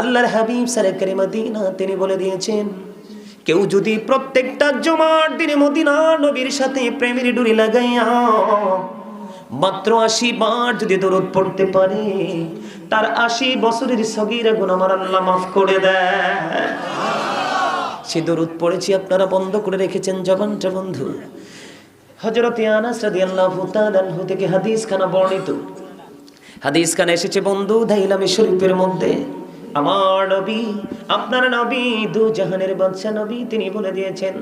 আল্লাহর হাবিব সরকারে মদিনা তিনি বলে দিয়েছেন, কেউ যদি প্রত্যেকটা জুমার দিনে মদিনা নবীর সাথে প্রেমের ডুরি লাগাইয়া মাত্র ৮০ বার যদি দরুদ পড়তে পারে, তার ৮০ বছরের সগীরা গুনাহ আমার আল্লাহ মাফ করে দেয়। সে দরুদ পড়েছি, আপনারা বন্ধ করে রেখেছেন জবানটা বন্ধু। হযরত আনাস রাদিয়াল্লাহু তাআলা আনহু থেকে হাদিস খানা বর্ণিত, হাদিস খানা এসেছে বন্ধু দাইলামে শরীফের মধ্যে। আমার নবী, আপনার নবী, দু জাহানের বাদশা নবী, তিনি বলে দিয়েছেন,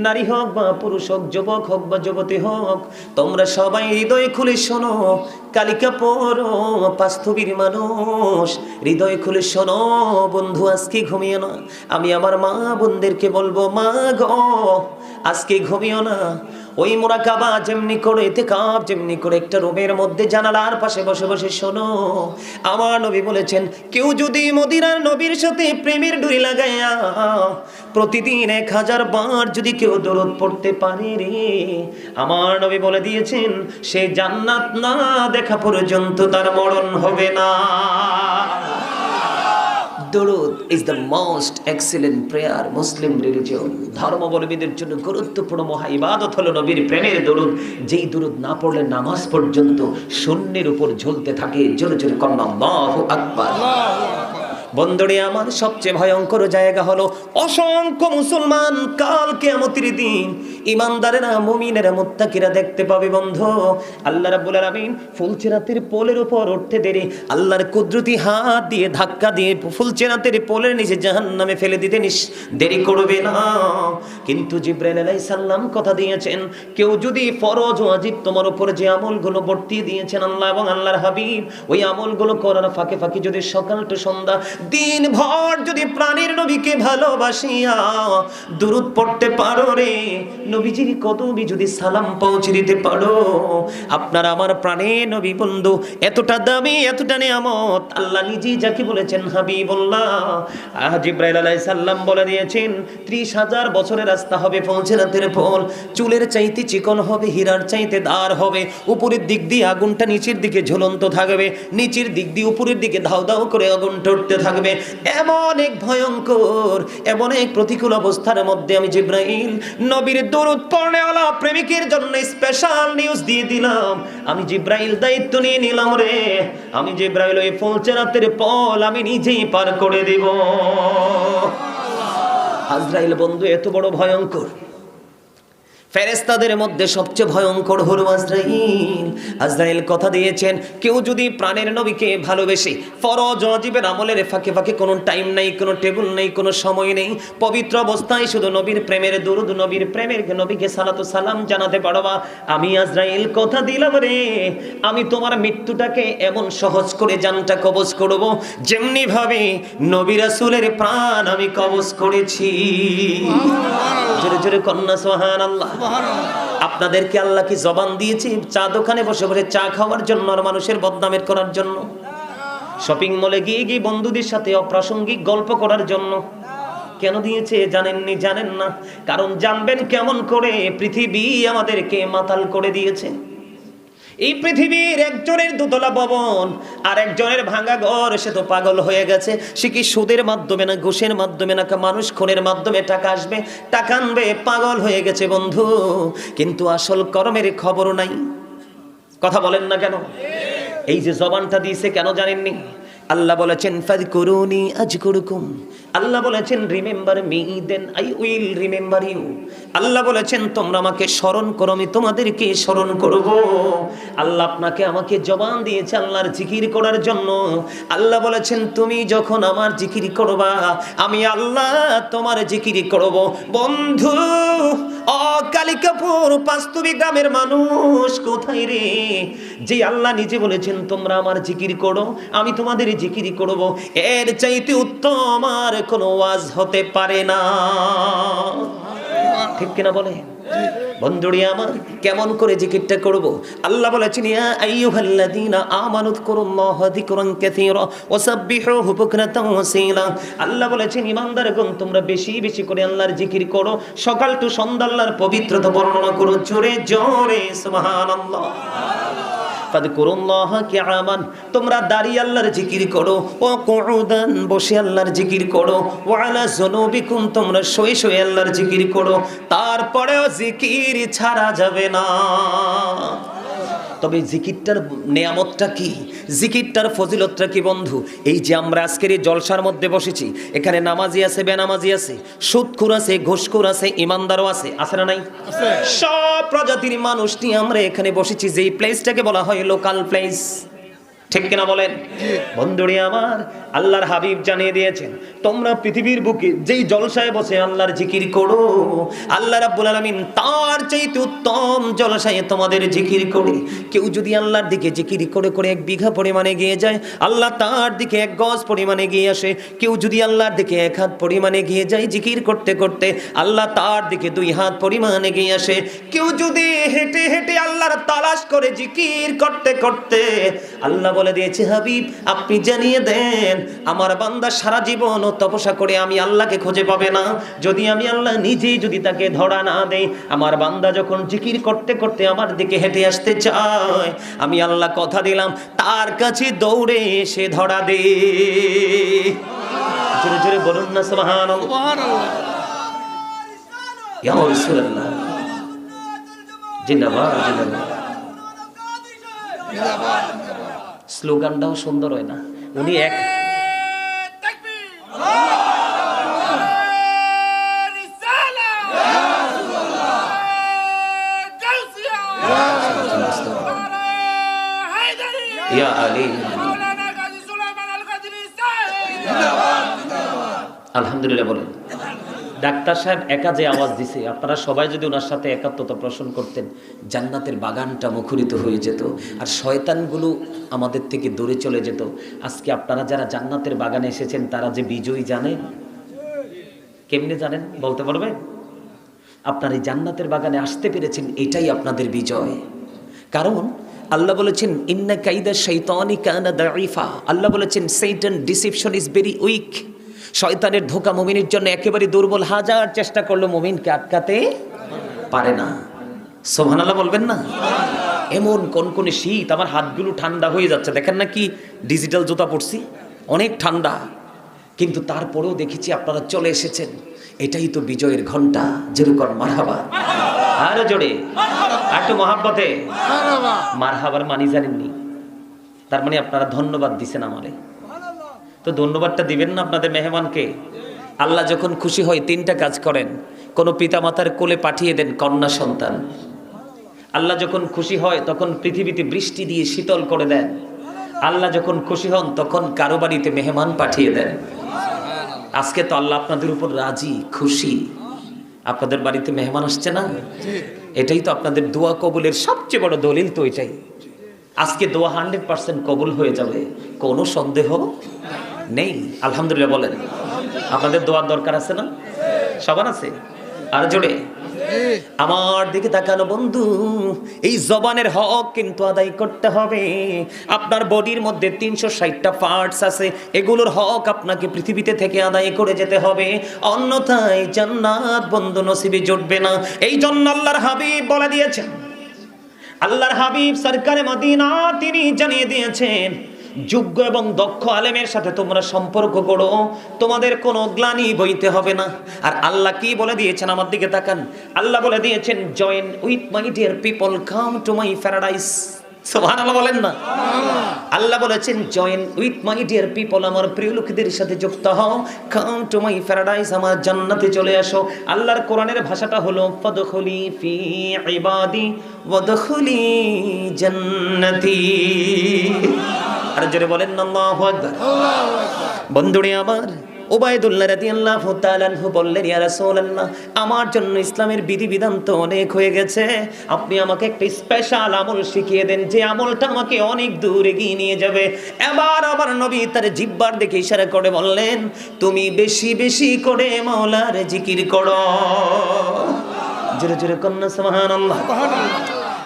নারী হোক বা পুরুষ হোক, যুবক হোক বা যুবতী হোক, তোমরা সবাই হৃদয় খুলে শোনো, কালিকা পড়ো, বাস্তবীর মানুষ, হৃদয় খুলে শোনো বন্ধু, আজকে ঘুমিও না। আমি আমার মা বোনদেরকে বলবো, মা গো আজকে ঘুমিও না। ওই মুরাকাবা যেমনি করে, ইতিকাফ যেমনি করে একটা রুমের মধ্যে জানালার পাশে বসে বসে শোনো। আমার নবী বলেছেন, কেউ যদি মদিনার নবীর সাথে প্রেমের ডুরি লাগাইয়া প্রতিদিন ১০০০ বার যদি কেউ দরুদ পড়তে পারে রে, আমার নবী বলে দিয়েছেন, সে জান্নাত না দেখা পর্যন্ত তার মরণ হবে না। দরুদ is the most excellent prayer Muslim religion. ধর্মাবলম্বীদের জন্য গুরুত্বপূর্ণ মহা ইবাদত হলো নবীর প্রেমের দরুদ। যেই দরুদ না পড়লে নামাজ পর্যন্ত শূন্যের উপর ঝুলতে থাকে। জোরে জোরে কন্যা আল্লাহু আকবার। বন্ধুরে আমার, সবচেয়ে ভয়ঙ্কর জায়গা হলো অসংখ্য মুসলমান কাল কিয়ামতের দিন ইমানদারেরা, মুমিনেরা, মুত্তাকিরা দেখতে পাবে বন্ধু, আল্লাহ রাব্বুল আলামিন ফুলচেরাতের পোলের উপর উঠতে দেরি আল্লাহর কুদরতি হাত দিয়ে ধাক্কা দিয়ে ফুলচেরাতের পোলের নিচে জাহান্নামে ফেলে দিতে দেরি করবে না। কিন্তু জিবরাইল আলাইহিস সালাম কথা দিয়েছেন, কেউ যদি ফরজ ওয়াজিব তোমার উপর যে আমলগুলো বর্তিয়ে দিয়েছেন আল্লাহ এবং আল্লাহর হাবিব, ওই আমলগুলো করার ফাঁকে ফাঁকে যদি সকাল টু সন্ধ্যা দিন ভর যদি প্রাণের নবীকে ভালোবাসিয়া দুরূদ পড়তে পারো রে, নবীজির কদমে যদি সালাম পৌঁছে দিতে পারো, আপনার আমার প্রাণের নবী বন্ধু এতটা দামি, এতটা নিয়ামত আল্লাহ নিজেই যাকে বলেছেন হাবিবুল্লাহ। জিবরাইল আলাইহিস সালাম বলে দিয়েছেন, ৩০,০০০ বছরের রাস্তা হবে ফুলচেরাতের পোল, চুলের চাইতে চিকন হবে, হীরার চাইতে দার হবে, উপরের দিক দিয়ে আগুনটা নিচের দিকে ঝুলন্ত থাকবে, নিচের দিক দিয়ে উপরের দিকে ধাউ ধাউ করে আগুনটা উঠতে থাকবে। এমন এক ভয়ঙ্কর, এমন এক প্রতিকূল অবস্থার মধ্যে আমি জিবরাইল নবীর দরুদ পড়নেওয়ালা প্রেমিকের জন্য স্পেশাল নিউজ দিয়ে দিলাম। আমি জিবরাইল দায়িত্ব নিয়ে নিলাম রে, আমি জিবরাইল ওই ফুলচেরাতের পোল আমি নিজেই পার করে দেব। আজরাইল বন্ধু এত বড় ভয়ঙ্কর, ফেরেশতাদের মধ্যে সবচেয়ে ভয়ঙ্কর হলো আজরাইল। আজরাইল কথা দিয়েছেন, কেউ যদি প্রাণের নবীকে ভালোবেসে ফরজ ওয়াজিবের আমলের ফাঁকে ফাঁকে কোনো টাইম নেই, কোনো টেবিল নেই, কোনো সময় নেই, পবিত্র অবস্থায় শুধু নবীর প্রেমের দরুদ, নবীর প্রেমের নবীকে সালাতু সালাম জানাতে পারবা, আমি আজরাইল কথা দিলাম রে, আমি তোমার মৃত্যুটাকে এমন সহজ করে জানটা কবজ করব যেমনি ভাবে নবী রাসূলের প্রাণ আমি কবজ করেছি। জোরে জোরে কন্যা সুবহানাল্লাহ। আপনাদেরকে আল্লাহ কি জবান দিয়েছে চা দোকানে বসে বসে চা খাওয়ার জন্য আর মানুষের বদনামের করার জন্য? শপিং মলে গিয়ে গিয়ে বন্ধুদের সাথে অপ্রাসঙ্গিক গল্প করার জন্য? কেন দিয়েছে জানেননি? জানেন না? কারণ জানবেন কেমন করে পৃথিবী আমাদেরকে মাতাল করে দিয়েছে। এই পৃথিবীর একজনের দোতলা ভবন আর একজনের ভাঙা ঘর, সে তো পাগল হয়ে গেছে। সে কি সুদের মাধ্যমে না ঘুষের মাধ্যমে না মানুষ খুনের মাধ্যমে টাকা আসবে, টাকা আনবে, পাগল হয়ে গেছে বন্ধু। কিন্তু আসল কর্মের খবর নাই। কথা বলেন না কেন? এই যে জবানটা দিয়েছে কেন জানেননি? আল্লাহ বলেছেন ফাযকুরুনি আযকুরুকুম, আল্লাহ বলেছেন remember me then I will remember you. Allah বলেছেন তোমরা আমাকে স্মরণ করো, আমি তোমাদেরকে স্মরণ করব। আল্লাহ আপনাকে আমাকে জবান দিয়েছে আল্লাহর জিকির করার জন্য। আল্লাহ বলেছেন তুমি যখন আমার জিকির করবা, আমি আল্লাহ তোমার জিকির করব। বন্ধু, কালিকাপুর বাস্তবিক গ্রামের মানুষ কোথায় রে, যে আল্লাহ নিজে বলেছেন তোমরা আমার জিকির করো, আমি তোমাদের জিকির করব, এর চাইতে উত্তম আর কোনো ওয়াজ হতে পারে না। ঠিক কিনা বলে? বন্ধুরি আমার, কেমন করে জিকিরটা করব? আল্লাহ বলেছেন ইয়া আইয়ুহাল্লাযীনা আমানু যকুরুল্লাহা যিকরান কাসীরা ওয়াসাব্বিহুহু বুকরাতান ওয়াসীলা। আল্লাহ বলেছেন ঈমানদারগণ তোমরা বেশি বেশি করে আল্লাহর জিকির করো, সকাল টু সন্ধ্যা আল্লাহর পবিত্রতা বর্ণনা করো, জোরে জোরে সুবহানাল্লাহ। ফাযকুরুল্লাহ কিয়ামান, তোমরা দাঁড়িয়ে আল্লাহর জিকির করো, ওয়া কুউদান, বসে আল্লাহর জিকির করো, ওয়া আলা যুনুবিকুম, তোমরা শুয়ে শুয়ে আল্লাহর জিকির করো। তারপরেও জিকির ছাড়া যাবে না। তবে জিকিরটার নেয়ামতটা কি, জিকিরটার ফজিলতটা কি বন্ধু? এই যে আমরা আজকের এই জলসার মধ্যে বসেছি, এখানে নামাজি আছে, বেনামাজি আছে, সুদখোর আছে, ঘুষখোর আছে, ইমানদারও আছে, আছে না নাই? সব প্রজাতির মানুষ নিয়ে আমরা এখানে বসেছি। যেই প্লেসটাকে বলা হয় লোকাল প্লেস, ঠিক কিনা বলেন? বন্ধুরে আমার, আল্লাহর হাবিব জানিয়ে দিয়েছেন, তোমরা পৃথিবীর বুকে যেই জলসায় বসে আল্লাহর জিকির করো, আল্লাহ রাব্বুল আলামিন তার চাইতে উত্তম জলসায় তোমাদের জিকির করে। কেউ যদি আল্লাহর দিকে জিকির করে করে 1 বিঘা পরিমাণে গিয়ে যায়, আল্লাহ তার দিকে 1 গজ পরিমাণে গিয়ে আসে। কেউ যদি আল্লাহর দিকে 1 হাত পরিমাণে গিয়ে যায় জিকির করতে করতে, আল্লাহ তার দিকে 2 হাত পরিমাণে গিয়ে আসে। কেউ যদি হেঁটে হেঁটে আল্লাহর তালাশ করে জিকির করতে করতে, আল্লাহ বলে দিয়েছে, হাবিব আপনি জানিয়ে দেন, আমার বান্দা সারা জীবন তপস্যা করে আমি আল্লাহকে খুঁজে পাবে না, যদি আমি আল্লাহ নিজেই যদি তাকে ধরা না দেই। আমার বান্দা যখন জিকির করতে করতে আমার দিকে হেঁটে আসতে চায়, আমি আল্লাহ কথা দিলাম তার কাছে দৌড়ে এসে ধরা দে। জোরে জোরে বলুন না সুবহানাল্লাহ। ইয়া রাসূলুল্লাহ, জিন্দাবাদ জিন্দাবাদ। স্লোগানটাও সুন্দর হয় না? উনি এক আলহামদুলিল্লাহ বলেন। ডাক্তার সাহেব একা যে আওয়াজ দিছে, আপনারা সবাই যদি ওনার সাথে একাত্মতা পোষণ করতেন, জান্নাতের বাগানটা মুখরিত হয়ে যেত, আর শয়তানগুলো আমাদের থেকে দূরে চলে যেত। আজকে আপনারা যারা জান্নাতের বাগানে এসেছেন, তারা যে বিজয়ী জানেন? কেমনে জানেন বলতে পারবেন? আপনারা এই জান্নাতের বাগানে আসতে পেরেছেন, এটাই আপনাদের বিজয়। কারণ আল্লাহ বলেছেন, ইন্না কাইদা শাইতানি কানা দাঈফা। আল্লাহ বলেছেন, সেইটান ডিসেপশন ইজ ভেরি উইক। শয়তানের ধোঁকা মুমিনের জন্য একেবারে দুর্বল, হাজার চেষ্টা করলো মুমিনকে আটকাতে পারে না। সুবহানাল্লাহ বলবেন না? এমন কনকনে শীত, আমার হাতগুলো ঠান্ডা হয়ে যাচ্ছে। দেখেন না কি ডিজিটাল জুতা পরছি, অনেক ঠান্ডা, কিন্তু তারপরেও দেখেছি আপনারা চলে এসেছেন। এটাই তো বিজয়ের ঘন্টা। যেরকম মারহাবা, আরো জোরে, একটু মহাব্বতে মারহাবার মানি জানেননি? তার মানে আপনারা ধন্যবাদ দিছেন আমারে। তো ধন্যবাদটা দিবেন না আপনাদের মেহমানকে? আল্লাহ যখন খুশি হয় 3টা কাজ করেন। কোনো পিতামাতার কোলে পাঠিয়ে দেন কন্যা সন্তান। আল্লাহ যখন খুশি হয় তখন পৃথিবীতে বৃষ্টি দিয়ে শীতল করে দেন। আল্লাহ যখন খুশি হন তখন কারো বাড়িতে মেহমান পাঠিয়ে দেন। আজকে তো আল্লাহ আপনাদের উপর রাজি, খুশি। আপনাদের বাড়িতে মেহমান আসছে না? এটাই তো আপনাদের দোয়া কবুলের সবচেয়ে বড় দলিল। তো এটাই, আজকে দোয়া 100% কবুল হয়ে যাবে, কোনো সন্দেহ নেই। আলহামদুলিল্লাহ বলেন। আপনাদের দোয়ার দরকার আছে না? সবার আছে? আর জোরে আমার দিকে তাকানো বন্ধু, এই জবানের হক কিন্তু আদায় করতে হবে। আপনার বডির মধ্যে 360টা পার্টস আছে, এগুলোর হক আপনাকে পৃথিবীতে থেকে আদায় করে যেতে হবে, অন্যথায় জান্নাত বন্ধু নসিবে জুটবে না। এই জন্য আল্লাহর হাবিব বলে দিয়েছেন, আল্লাহর হাবিব সরকারে মদিনা তিনি জানিয়ে দিয়েছেন, যোগ্য এবং দক্ষ আলেমের সাথে তোমরা সম্পর্ক করো, তোমাদের কোনো গ্লানি বইতে হবে না। আর আল্লাহ কি বলে দিয়েছেন? আমার দিকে তাকান। আল্লাহ বলে দিয়েছেন, join with my dear people, come to my paradise. সুবহানাল্লাহ বলেন না? আল্লাহ বলেছেন, join with my dear people, আমার প্রিয় লোকদের সাথে যুক্ত হও, কাম টু মাই প্যারাডাইস, আমার জান্নাতে চলে আসো। আল্লাহর কোরআনের ভাষাটা হলো ফাদখুলি ফি ইবাদি ওয়াদখুলি জান্নাতি। আর জোরে বলেন আল্লাহু আকবার। বন্ধুরে আমার, উবাইদুল্লাহ রাদিয়াল্লাহু তাআলা আনহু বললেন, ইয়া রাসূলুল্লাহ, আমার জন্য ইসলামের বিধিবিধান তো অনেক হয়ে গেছে, আপনি আমাকে একটা স্পেশাল আমল শিখিয়ে দেন, যে আমলটা আমাকে অনেক দূর এগিয়ে নিয়ে যাবে। এবার আমার নবী তার জিহ্বার দিকে ইশারা করে বললেন, তুমি বেশি বেশি করে মাওলার জিকির করো। জোরে জোরে কন্যা সুবহানাল্লাহ।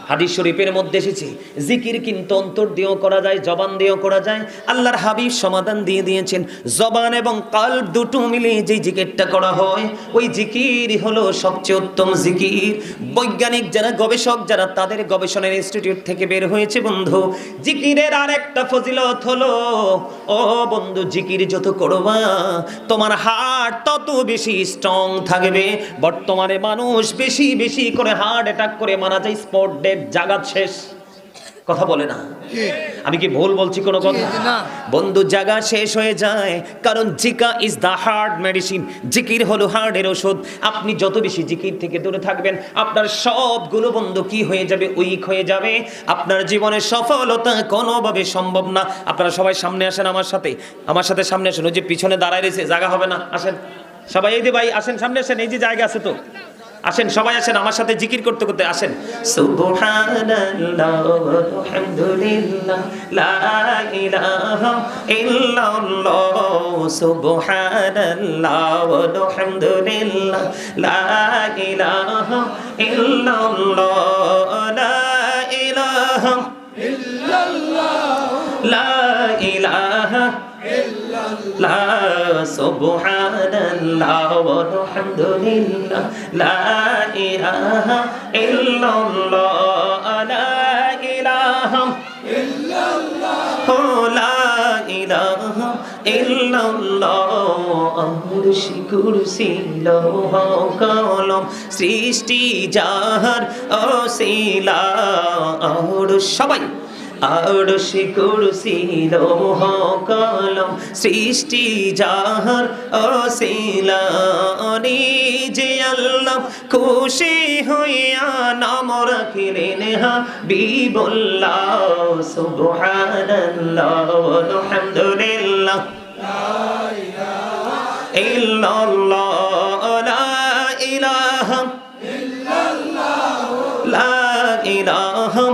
হাদিস শরীফের মধ্যে এসেছে জিকির কিন্তু অন্তর দিয়েও করা যায়, জবান দিয়েও করা যায়। আল্লাহর হাবিব সমাধান দিয়ে দিয়েছেন, জবান এবং কলব দুটো মিলে যে জিকিরটা করা হয় ওই জিকির হলো সবচেয়ে উত্তম জিকির। বৈজ্ঞানিক যারা গবেষক যারা তাদের গবেষণার ইনস্টিটিউট থেকে বের হয়েছে বন্ধু, জিকিরের আরেকটা ফজিলত হলো, ও বন্ধু জিকির যত করবা তোমার হার্ট তত বেশি স্ট্রং থাকবে। বর্তমানে মানুষ বেশি বেশি করে হার্ট অ্যাটাক করে মারা যায়, স্পট ডেথ, জাগাত শেষ। কথা বলে না, আমি কি ভুল বলছি কোনো কথা? বন্ধু জাগা শেষ হয়ে যায়, কারণ জিকা ইজ দা হার্ট মেডিসিন। জিকির হলো হার্টের ওষুধ। আপনি যত বেশি জিকির থেকে দূরে থাকবেন আপনার সবগুলো বন্ধু কি হয়ে যাবে, উইক হয়ে যাবে। আপনার জীবনের সফলতা কোনোভাবে সম্ভব না। আপনারা সবাই সামনে আসেন, আমার সাথে সামনে আসেন। ওই যে পিছনে দাঁড়ায় রয়েছে, জায়গা হবে না, আসেন সবাই। এই যে ভাই আসেন, সামনে আসেন, এই যে জায়গা আছে তো, আসেন সবাই আসেন, আমার সাথে জিকির করতে করতে আসেন। সুবহানাল্লাহ আলহামদুলিল্লাহ লা ইলাহা ইল্লাল্লাহ, সুবহানাল্লাহ আলহামদুলিল্লাহ লা ইলাহা ইল্লাল্লাহ, লা ইলাহা ইল্লাল্লাহ, লা ইলাহা ইল্লাল্লাহ, সুবহানাল্লাহ আলহামদুলিল্লাহ লা ইলাহা ইল্লাল্লাহ, লা ইলাহা ইল্লাল্লাহ, লা ইলাহা ইল্লাল্লাহ। আরশি কুরসি লৌহ কলম সৃষ্টি যাহার ওসিলা, সবাই আরশি কুরসি লৌহ কলম সৃষ্টি যাহার ওসিলা, নিজে আল্লাহ খুশি হইয়া নাম রাখিলেন হাবিবুল্লাহ, সুবহানাল্লাহ আলহামদুলিল্লাহ লা ইলাহা ইল্লাল্লাহ, লা ইলাহা ইল্লাল্লাহ, লা ইলাহা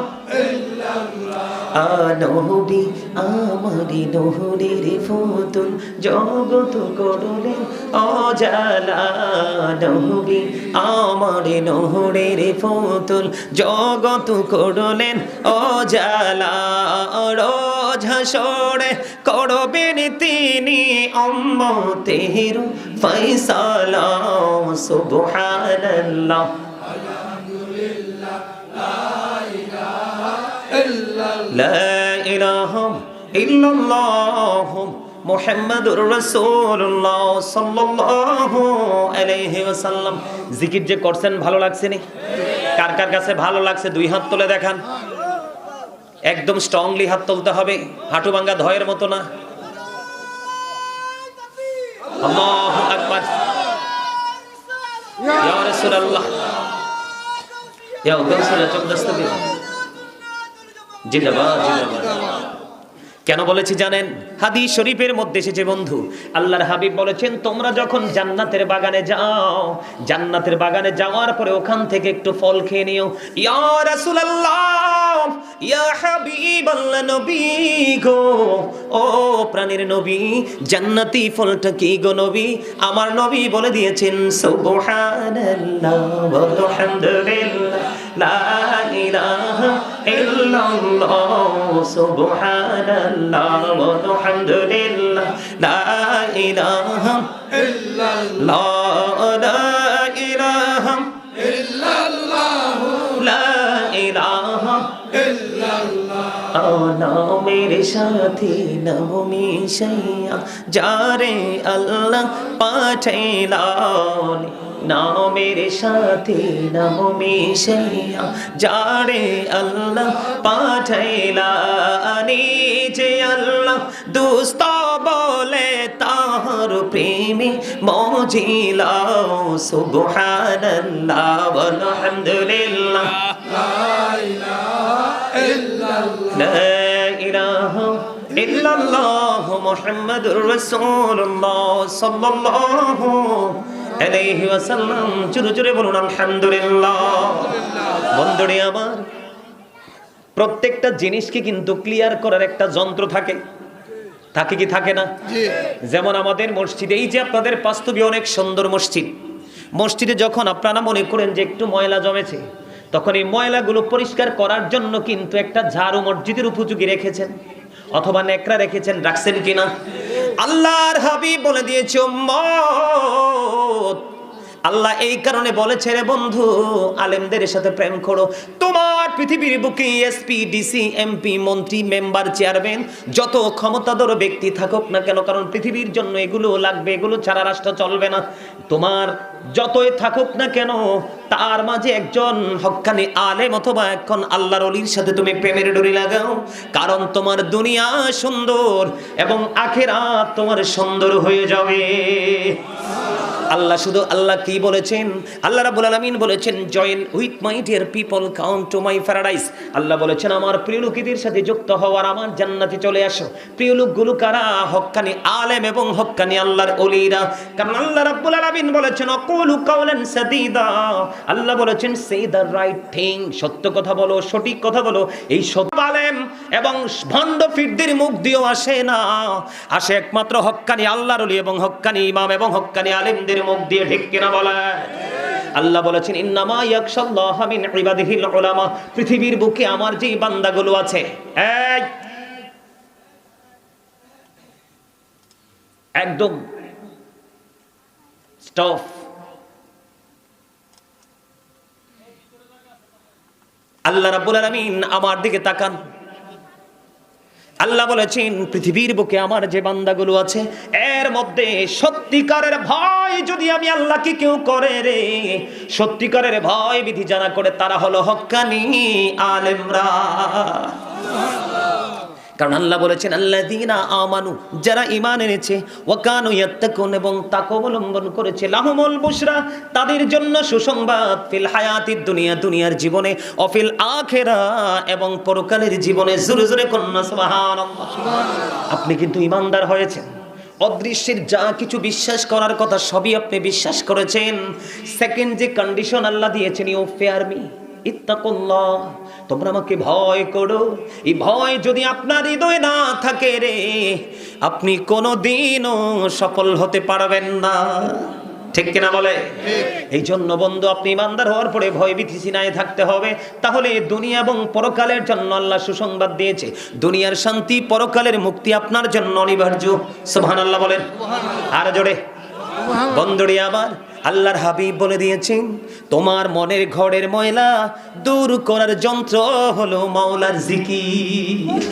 নবী আমারি নহরের ফুতুল জগত করলেন অজালা, নবী আমারি নহরের ফুতুল জগত করলেন অজালা, রোজ হাসরে করবেন তিনি উম্মতের ফয়সালা, সুবহানাল্লাহ আলহামদুলিল্লাহ লা ইলাহা ইল্লাল্লাহ মুহাম্মাদুর রাসূলুল্লাহ সাল্লাল্লাহু আলাইহি ওয়াসাল্লাম। জিকির যে করছেন ভালো লাগছে নি? কার কার কাছে ভালো লাগছে দুই হাত তুলে দেখান। একদম স্ট্রংলি হাত তুলতে হবে, হাঁটু ভাঙা ধয়ের মতো না। আল্লাহু আকবার, ইয়া রাসূলুল্লাহ, ইয়া গাউসুল চকদস্তবি জিন্দাবাদ জিন্দাবাদ। কেন বলেছি জানেন? হাদিস শরীফের মধ্যে এসেছে বন্ধু, আল্লাহর হাবিব বলেছেন তোমরা যখন জান্নাতের বাগানে যাও, জান্নাতের বাগানে যাওয়ার পরে ওখান থেকে একটু ফল খেয়ে নিও। ইয়া রাসূলুল্লাহ, ইয়া হাবিবাল্লাহ, নবী গো, ও প্রাণের নবী, জান্নাতি ফলটা কি গো নবী? আমার নবী বলে দিয়েছেন সুবহানাল্লাহ আলহামদুলিল্লাহ লা ইলাহা ইল্লাল্লাহ, সুবহানাল্লাহ আলহামদুলিল্লাহ লা ইলাহা ইল্লাল্লাহ, লা ইলাহা ইল্লাল্লাহ, লা ইলাহা ইল্লাল্লাহ। নামের সাথে নাম মিশাইয়া যারে আল্লাহ পাঠাইলেন, নামের সাথে নাম মিশাইয়া যারে আল্লাহ পাঠাইলেন, যে আল্লাহ দুস্ত বলে তাহার প্রেমে মজিলা, সুবহানাল্লাহ আলহামদুলিল্লাহ লা ইলাহা ইল্লাল্লাহ মুহাম্মাদুর রাসূলুল্লাহ সাল্লাল্লাহু আলাইহি ওয়াসাল্লাম। জোরে জোরে বলুন আলহামদুলিল্লাহ। বন্ধুরে আমার, প্রত্যেকটা জিনিসকে কিন্তু ক্লিয়ার করার একটা যন্ত্র থাকে, থাকে কি থাকে না? যেমন আমাদের মসজিদে, এই যে আপনাদের বাস্তবে অনেক সুন্দর মসজিদ, মসজিদে যখন আপনারা মনে করেন যে একটু ময়লা জমেছে, তখন এই ময়লাগুলো পরিষ্কার করার জন্য কিন্তু একটা ঝাড়ু মসজিদের উপযোগী রেখেছেন, অথবা নেকড়া রেখেছেন, রাখছেন কিনা? আল্লাহর হাবিব বলে দিয়েছে উম্মত, আল্লাহ এই কারণে বলেছে রে বন্ধু, আলেমদের সাথে প্রেম করো। তোমার পৃথিবীর বুকে এসপি, ডিসি, এমপি, মন্ত্রী, মেম্বার, চেয়ারম্যান, যত ক্ষমতাধর ব্যক্তি থাকুক না কেন, কারণ পৃথিবীর জন্য এগুলো লাগবে, এগুলো ছাড়া রাষ্ট্র চলবে না। তোমার যতই থাকুক না কেন, তার মাঝে একজন হক্কানি আলেম অথবা এখন আল্লাহর ওলির সাথে তুমি প্রেমের ডোরি লাগাও, কারণ তোমার দুনিয়া সুন্দর এবং আখিরাত তোমার সুন্দর হয়ে যাবে। আল্লাহ শুধু আল্লাহ কি বলেছেন? আল্লাহ রাব্বুল আলামিন বলেছেন, join with my dear people, come to my paradise. আল্লাহ বলেছেন, আমার প্রিয় লোকেদের সাথে যুক্ত হও আর আমার জান্নাতে চলে আসো। প্রিয় লোকগুলো কারা? হক্কানি আলেম এবং হক্কানি আল্লাহর ওলিরা। কারণ আল্লাহ রাব্বুল আলামিন বলেছেন, আকুলু কাওলান সাদীদা। আল্লাহ বলেছেন, সে দ্য রাইট থিং, সত্য কথা বলো, সঠিক কথা বলো। এই সত্য আলেম এবং ভণ্ড ফিরদের মুখ দিয়েও আসে না, আসে একমাত্র হক্কানি আল্লাহর ওলি এবং হক্কানি ইমাম এবং হক্কানি আলেমদের মুখ দিয়ে। ঠিক কিনা বলে? আল্লাহ বলেছেন, ইন্নামা ইয়াখশাল্লাহা মিন ইবাদিহিল উলামা। পৃথিবীর বুকে আমার যে বান্দাগুলো আছে, এই একদম স্টপ। আল্লাহ রাব্বুল আলামিন আমার দিকে তাকান। আল্লাহ বলেছেন, পৃথিবীর বুকে আমার যে বান্দাগুলো আছে, এর মধ্যে সত্যিকারের ভয় যদি আমি আল্লাহকে কেউ করে রে, সত্যিকারের ভয় বিধি জানা করে, তারা হলো হক্কানি আলেমরা। কারণ আল্লাহ বলেছেন, আল্লাযীনা আমানু, যারা ঈমান এনেছে, ওয়া কানু ইয়াত্তাকুন, এবং তাকওয়া অবলম্বন করেছে, লাহুমুল বুশরা, তাদের জন্য সুসংবাদ, ফিল হায়াতিদ দুনিয়া, দুনিয়ার জীবনে, ও ফিল আখিরা, এবং পরকালের জীবনে। জোরে জোরে কন্যা সুবহানাল্লাহ। আপনি কিন্তু ঈমানদার হয়েছেন, অদৃশ্যের যা কিছু বিশ্বাস করার কথা সবই আপনি বিশ্বাস করেছেন। সেকেন্ড যে কন্ডিশন আল্লাহ দিয়েছেন, ইউ ফিয়ার মি, ইত্তাকুল্লাহ, তোমরা আমাকে ভয় করো। এই ভয় যদি আপনার হৃদয়ে না থাকে রে, আপনি কোনোদিনও সফল হতে পারবেন না। ঠিক কিনা বলে? এই জন্য বন্ধু, আপনি ইমানদার হওয়ার পরে ভয় ভীতি সিনায় থাকতে হবে। তাহলে দুনিয়া এবং পরকালের জন্য আল্লাহ সুসংবাদ দিয়েছে, দুনিয়ার শান্তি, পরকালের মুক্তি আপনার জন্য অনিবার্য। সুবহানাল্লাহ বলেন আর জোরে। বন্ধুরে আবার আল্লাহর হাবিব বলে দিয়েছেন, তোমার মনের ঘরের ময়লা দূর করার যন্ত্র হলো মাওলার জিকির।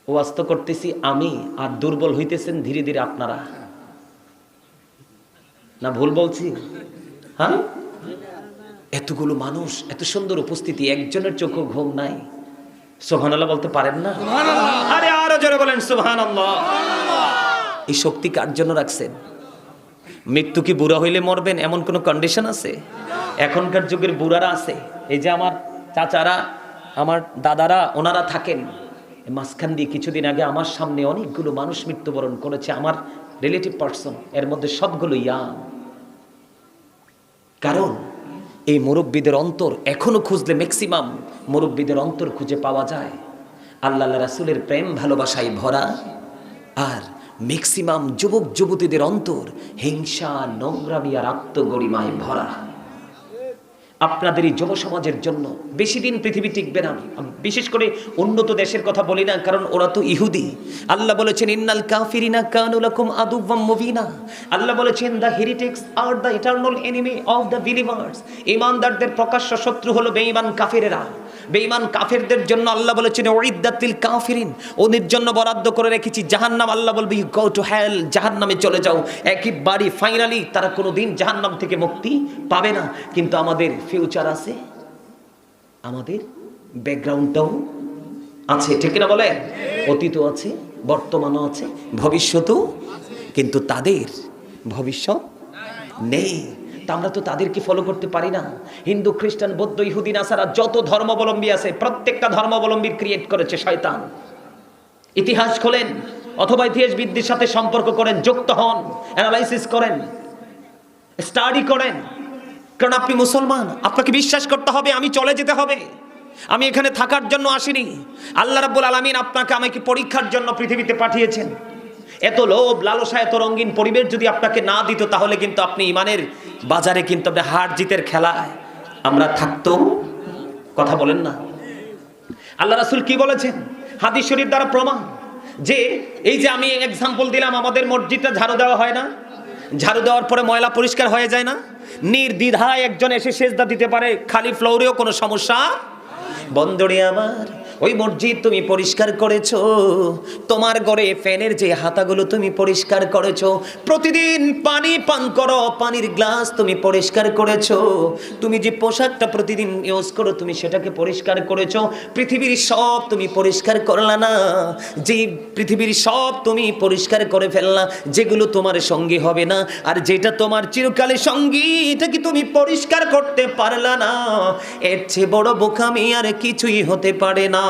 ওয়াজ তো করতেছি আমি, আর দুর্বল হইতেছেন ধীরে ধীরে আপনারা। না ভুল বলছি? হ্যাঁ, এতগুলো মানুষ, এত সুন্দর উপস্থিতি, একজনের চোখে ঘুম নাই। সুবহানাল্লাহ বলতে পারেন না? আরে আরো জোরে বলেন সুবহানাল্লাহ। এই শক্তি কার জন্য রাখছেন? মৃত্যু কি বুড়া হইলে মরবেন এমন কোন কন্ডিশন আছে? এখনকার যুগের বুড়ারা আছে, এই যে আমার চাচারা, আমার দাদারা, ওনারা থাকেন মাঝখান দিয়ে। কিছুদিন আগে আমার সামনে অনেকগুলো মানুষ মৃত্যুবরণ করেছে, আমার রিলেটিভ পার্সন, এর মধ্যে সবগুলো ইয়াং। কারণ এই মুরব্বীদের অন্তর এখনো খুঁজলে ম্যাক্সিমাম মুরব্বীদের অন্তর খুঁজে পাওয়া যায় আল্লাহ রাসূলের প্রেম ভালোবাসায় ভরা, আর ম্যাক্সিমাম যুবক যুবতীদের অন্তর হিংসা, নোংরামি আর আত্মগরিমায় ভরা। আপনাদের এই যুব সমাজের জন্য বেশি দিন পৃথিবী টিকবে না। বিশেষ করে উন্নত দেশের কথা বলি না, কারণ ওরা তো ইহুদি। আল্লাহ বলেছেন, ইন্নাল কাফিরিনা কানু লাকুম আদুওয়াম মুবিনা। আল্লাহ বলেছেন, the heretics are the eternal enemy of the believers. ঈমানদারদের প্রকাশ্য শত্রু হলো বেঈমান কাফেরেরা। বেঈমান কাফেরদের জন্য আল্লাহ বলেছেন, উইদ্দাতিল কাফিরিন, ওদের জন্য বরাদ্দ করে রেখেছি জাহান্নাম। আল্লাহ বলবে, ইউ গো টু হেল, জাহান্নামে চলে যাও একেবারে ফাইনালি। তারা কোনোদিন জাহান্নাম থেকে মুক্তি পাবে না। কিন্তু আমাদের ফিউচার আছে, আমাদের ব্যাকগ্রাউন্ডটাও আছে। ঠিক না বলে? অতীতও আছে, বর্তমানও আছে, ভবিষ্যতও, কিন্তু তাদের ভবিষ্যৎ নেই। তা আমরা তো তাদেরকে ফলো করতে পারি না। হিন্দু, খ্রিস্টান, বৌদ্ধ, ইহুদি, নাসারা, যত ধর্মাবলম্বী আছে, প্রত্যেকটা ধর্মাবলম্বীর ক্রিয়েট করেছে শয়তান। ইতিহাস খোলেন অথবা ইতিহাসবিদদের সাথে সম্পর্ক করেন, যুক্ত হন, অ্যানালাইসিস করেন, স্টাডি করেন। কারণ আপনি মুসলমান, আপনাকে বিশ্বাস করতে হবে আমি চলে যেতে হবে, আমি এখানে থাকার জন্য আসিনি। আল্লাহ রাব্বুল আলামিন আপনাকে আমাকে পরীক্ষার জন্য পৃথিবীতে পাঠিয়েছেন। এত লোভ লালসা, এত রঙিন পরিবেশ যদি আপনাকে না দিত, তাহলে কিন্তু আপনি ইমানের বাজারে কিন্তু আপনি হার জিতের খেলায় আমরা থাকতেও কথা বলেন না। আল্লাহ রাসূল কি বলেছেন? হাদিস শরীফ দ্বারা প্রমাণ যে এই যে আমি এক্সাম্পল দিলাম, আমাদের মসজিদটা ঝাড়ু দেওয়া হয় না, ঝাড়ু দেওয়ার পরে ময়লা পরিষ্কার হয়ে যায় না, নির্দ্বিধায় একজন এসে সেজদা দিতে পারে, খালি ফ্লোরেও কোনো সমস্যা। বন্ধুরে আমার, ওই মসজিদ তুমি পরিষ্কার করেছো, তোমার ঘরে ফ্যানের যে হাতাগুলো তুমি পরিষ্কার করেছো, প্রতিদিন পানি পান করো, পানির গ্লাস তুমি পরিষ্কার করেছো, তুমি যে পোশাকটা প্রতিদিন ইউজ করো তুমি সেটাকে পরিষ্কার করেছো, পৃথিবীর সব তুমি পরিষ্কার করলা না, যে পৃথিবীর সব তুমি পরিষ্কার করে ফেললা, যেগুলো তোমার সঙ্গী হবে না আর যেটা তোমার চিরকালের সঙ্গী, এটা কি তুমি পরিষ্কার করতে পারলা না? এর চেয়ে বড় বোকামি আর কিছুই হতে পারে না।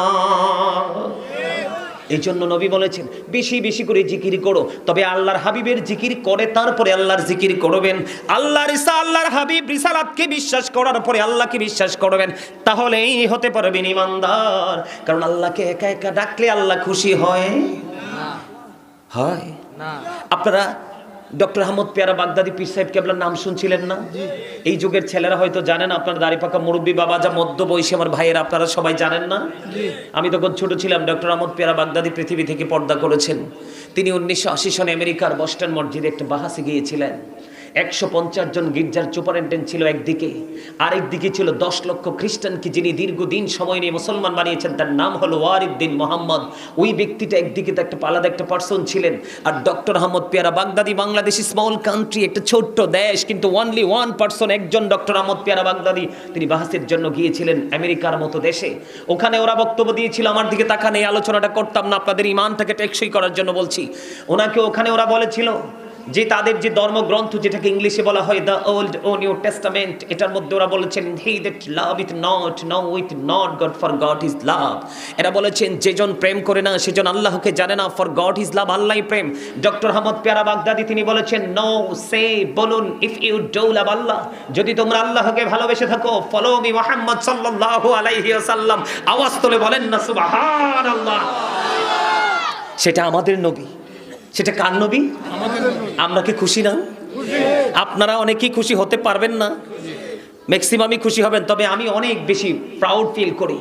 এই জন্য নবী বলেছেন বেশি বেশি করে জিকির করো। তবে আল্লাহর হাবিবের জিকির করে তারপরে আল্লাহর জিকির করবেন। আল্লাহর হাবিব রিসালাতকে বিশ্বাস করার পরে আল্লাহকে বিশ্বাস করবেন, তাহলেই হতে পারবেন ইমানদার। কারণ আল্লাহকে একা একা ডাকলে আল্লাহ খুশি হয় না। আপনারা ডক্টর আহমদ পেয়ারা বাগদাদি পীর সাহেব কেবলার নাম শুনছিলেন না? এই যুগের ছেলেরা হয়তো জানেন, আপনারা দাড়ি পাকা মুরব্বী বাবা যা মধ্য বয়সী আমার ভাইয়েরা আপনারা সবাই জানেন না? আমি তখন ছোট ছিলাম। ডক্টর আহমদ পেয়ারা বাগদাদি পৃথিবী থেকে পর্দা করেছেন। তিনি 1980 সনে আমেরিকার বস্টন মসজিদে একটা বাহাসে গিয়েছিলেন। 150 জন গির্জার সুপারিনটেন্ডেন্ট ছিল একদিকে, আরেক দিকে ছিল 10 লক্ষ খ্রিস্টানকে যিনি দীর্ঘদিন সময় নিয়ে মুসলমান বানিয়েছেন, তার নাম হলো ওয়ারিদ্দিন মোহাম্মদ। ওই ব্যক্তিটা একদিকে তো একটা আলাদা একটা পার্সন ছিলেন, আর ডক্টর আহমদ পেয়ারা বাগদাদি, বাংলাদেশ স্মল কান্ট্রি, একটা ছোট্ট দেশ, কিন্তু অনলি ওয়ান পার্সন, একজন ডক্টর আহমদ পেয়ারা বাগদাদি। তিনি বাহাসের জন্য গিয়েছিলেন আমেরিকার মতো দেশে। ওখানে ওরা বক্তব্য দিয়েছিল, আমার দিকে তাকান, এই আলোচনাটা করতাম না, আপনাদের ইমানটাকে টেকসই করার জন্য বলছি। ওনাকে ওখানে ওরা বলেছিল যে তাদের যে ধর্মগ্রন্থ, যেটাকে ইংলিশে বলা হয় দ্য ওল্ড ও নিউ টেস্টামেন্ট, এটার মধ্যে ওরা বলেছেন he that love it not know with not God for God is love. এরা বলেছেন যেজন প্রেম করে না সেজন আল্লাহকে জানে না, ফর গড ইজ লাভ, আল্লাহই প্রেম। ডক্টর আহমদ পেয়ারা বাগদাদি তিনি বলেছেন নো সে, বলুন, ইফ ইউ ডু লাভ আল্লাহ, যদি তোমরা আল্লাহকে ভালোবেসে থাকো, ফলো মি মুহাম্মদ সাল্লাল্লাহু আলাইহি ওয়াসাল্লাম, আওয়াজ তুলে বলেন না সুবহানাল্লাহ। সেটা আমাদের নবী। সেটা কার নবী? আমরা কি খুশি না? আপনারা অনেকেই খুশি হতে পারবেন না, ম্যাক্সিমামই খুশি হবেন, তবে আমি অনেক বেশি প্রাউড ফিল করি।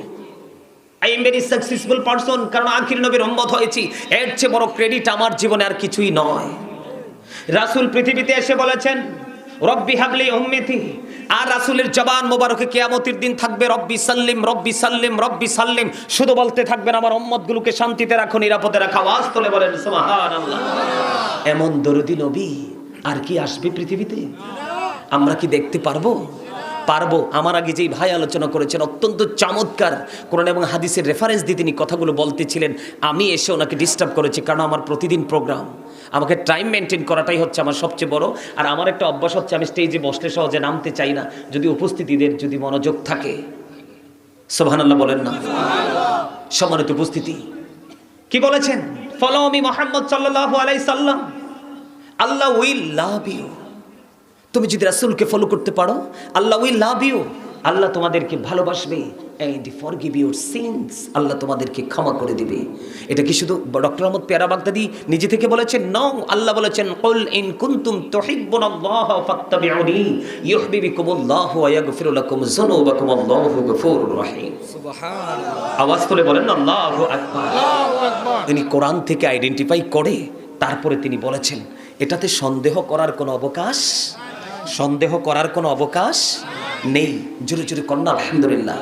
I am very successful person, কারণ আখির নবীর উম্মত হয়েছি। এর চেয়ে বড় ক্রেডিট আমার জীবনে আর কিছুই নয়। রাসূল পৃথিবীতে এসে বলেছেন রব্বি হাবলি উম্মতি, আর রাসূলের জবান মোবারকে কিয়ামতের দিন থাকবে রব্বি সাল্লিম রব্বি সাল্লিম রব্বি সাল্লিম, শুধু বলতে থাকবেন আমার উম্মতগুলোকে শান্তিতে রাখো, নিরাপদে রাখো। আওয়াজ তুলে বলেন সুবহানাল্লাহ। এমন দরদি নবী আর কি আসবে পৃথিবীতে? আমরা কি দেখতে পারবো? আমার আগে যেই ভাই আলোচনা করেছেন অত্যন্ত চমৎকার কোরআন এবং হাদিসের রেফারেন্স দিয়ে তিনি কথাগুলো বলতেছিলেন, আমি এসে ওনাকে ডিস্টার্ব করেছি, কারণ আমার প্রতিদিন প্রোগ্রাম, আমাকে টাইম মেনটেন করাটাই হচ্ছে আমার সবচেয়ে বড়। আর আমার একটা অভ্যাস হচ্ছে, আমি স্টেজে বসলে সহজে নামতে চাই না, যদি উপস্থিতিদের যদি মনোযোগ থাকে। সুবহানাল্লাহ বলেন না? সম্মানিত উপস্থিতি, কি বলেছেন? ফলো মি মুহাম্মদ সাল্লাল্লাহু আলাইহি সাল্লাম, আল্লাহ উইল লাভ ইউ। তুমি যদি রাসূলকে ফলো করতে পারো, আল্লাহ উইল লাভ ইউ, আল্লাহ তোমাদেরকে ভালোবাসবে, এন্ড ফরগিভ ইউর সিনস, আল্লাহ তোমাদেরকে ক্ষমা করে দিবে। এটা কি শুধু ডক্টর আহমদ পেয়ারা বাগদাদি নিজে থেকে বলেছেন? নো, আল্লাহ বলেছেন কুল ইন কুনতুম তুহিব্বুনাল্লাহ ফাত্তাবিউনি ইউহিব্বুকুমুল্লাহু ওয়া ইয়াগফিরু লাকুম যুনুবাকুম আল্লাহু গফুরুর রহিম। সুবহানাল্লাহ। আওয়াজ করে বলেন আল্লাহু আকবার। আল্লাহু আকবার। তিনি কোরআন থেকে আইডেন্টিফাই করে তারপরে তিনি বলেছেন, এটাতে সন্দেহ করার কোনো অবকাশ, সন্দেহ করার কোনো অবকাশ নেই। জোরে জোরে কন্যা আলহামদুলিল্লাহ।